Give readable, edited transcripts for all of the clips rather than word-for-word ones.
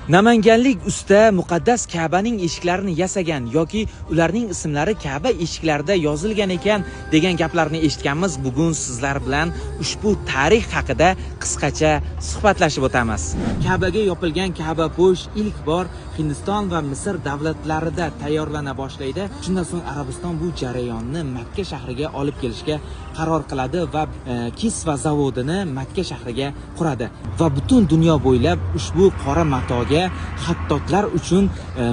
Namanganlik usta muqaddas Ka'baning eshiklarini yasagan yoki ularning ismlari Ka'ba eshiklarida yozilgan ekan degan gaplarni eshitganmiz. Bugun sizlar bilan ushbu tarix haqida qisqacha suhbatlashib o'tamiz. Ka'baga yopilgan Ka'bapo'sh ilk bor Hindiston va Misr davlatlarida tayyorlana boshlaydi. Shundan so'ng Arabiston bu jarayonni Makka shahriga olib kelishga qaror qiladi va Kisva zavodini Makka shahriga quradi va butun dunyo bo'ylab ushbu qora matoga xattotlar uchun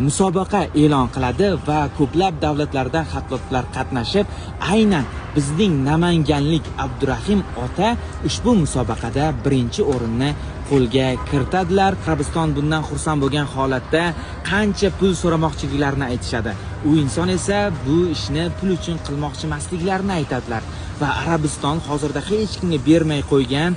musobaqa e'lon qiladi va ko'plab davlatlardan xattotlar qatnashib, aynan bizning namanganlik Abdurahim ota ushbu musobaqada birinchi o'rinni qo'lga kiritadilar. Arabiston bundan xursand bo'lgan holatda qancha pul so'ramoqchiliklarini aytishadi. U inson esa bu ishni pul uchun qilmoqchi emasliklarini aytadilar va Arabiston hozirda hech kimga bermay qo'ygan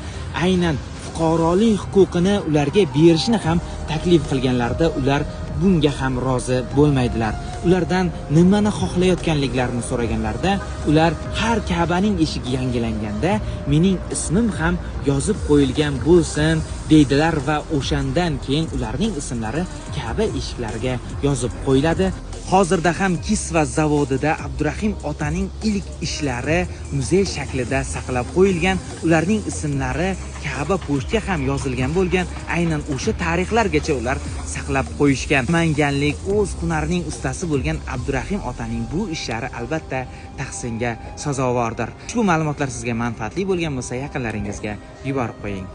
aynan fuqarolik huquqini ularga berishni ham taklif qilganlarida ular bunga ham rozi bo'lmaydilar. Ulardan nimani xohlayotganliklarini so'raganlarida ular har Ka'baning eshigi yangilanganda mening ismim ham yozib qo'yilgan bo'lsin deydilar va o'shandan keyin ularning ismlari Ka'ba eshiklariga yozib qo'yiladi. Hozirda ham Kisva zavodida Abdurahim otaning ilk ishlari muzey shaklida saqlab qo'yilgan. Ularning ismlari Ka'bapo'shga ham yozilgan bo'lgan. Aynan o'sha tarixlargacha ular saqlab qo'yishgan. Namanganlik o'z hunarining ustasi bo'lgan Abdurahim otaning bu ishlari albatta tahsinga sazovordir. Ushbu ma'lumotlar sizga manfaatli bo'lgan bo'lsa, yaqinlaringizga yuborib qo'ying.